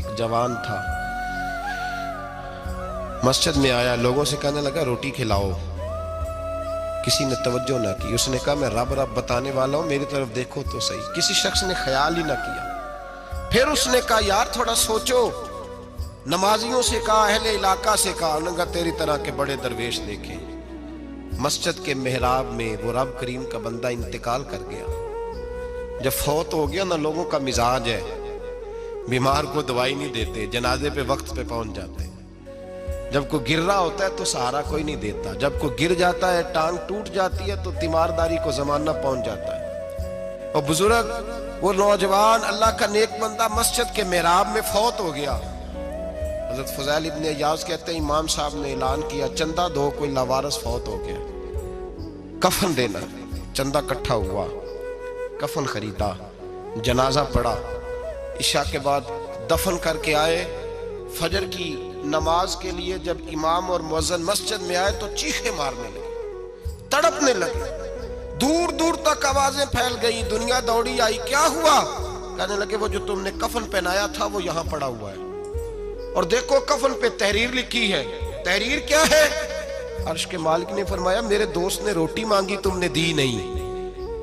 ایک جوان تھا، مسجد میں آیا، لوگوں سے کہنے لگا روٹی کھلاؤ، کسی نے توجہ نہ کی۔ اس نے کہا میں رب رب بتانے والا ہوں، میری طرف دیکھو تو صحیح۔ کسی شخص نے خیال ہی نہ کیا۔ پھر اس نے کہا یار تھوڑا سوچو، نمازیوں سے کہا، اہل علاقہ سے کہا، انہوں نے کہا تیری طرح کے بڑے درویش دیکھیں۔ مسجد کے محراب میں وہ رب کریم کا بندہ انتقال کر گیا۔ جب فوت ہو گیا نا، لوگوں کا مزاج ہے، بیمار کو دوائی نہیں دیتے، جنازے پہ وقت پہ پہنچ جاتے ہیں۔ جب کوئی گر رہا ہوتا ہے تو سہارا کوئی نہیں دیتا، جب کوئی گر جاتا ہے، ٹانگ ٹوٹ جاتی ہے تو تیمارداری کو زمانہ پہنچ جاتا ہے۔ اور بزرگ، وہ نوجوان اللہ کا نیک بندہ مسجد کے محراب میں فوت ہو گیا۔ حضرت فضیل ابن عیاض کہتے ہیں امام صاحب نے اعلان کیا چندہ دو، کوئی لاوارث فوت ہو گیا، کفن دینا۔ چندہ کٹھا ہوا، کفن خریدا، جنازہ پڑا، عشاء کے بعد دفن کر کے آئے۔ فجر کی نماز کے لیے جب امام اور مؤذن مسجد میں آئے تو چیخیں مارنے لگے، تڑپنے لگے، دور دور تک آوازیں پھیل گئی، دنیا دوڑی آئی۔ کیا ہوا؟ کہنے لگے وہ جو تم نے کفن پہنایا تھا وہ یہاں پڑا ہوا ہے، اور دیکھو کفن پہ تحریر لکھی ہے۔ تحریر کیا ہے؟ عرش کے مالک نے فرمایا میرے دوست نے روٹی مانگی، تم نے دی نہیں،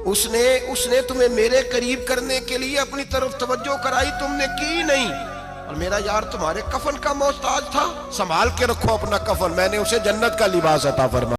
اس نے تمہیں میرے قریب کرنے کے لیے اپنی طرف توجہ کرائی، تم نے کی نہیں، اور میرا یار تمہارے کفن کا محتاج تھا، سنبھال کے رکھو اپنا کفن، میں نے اسے جنت کا لباس عطا فرمایا۔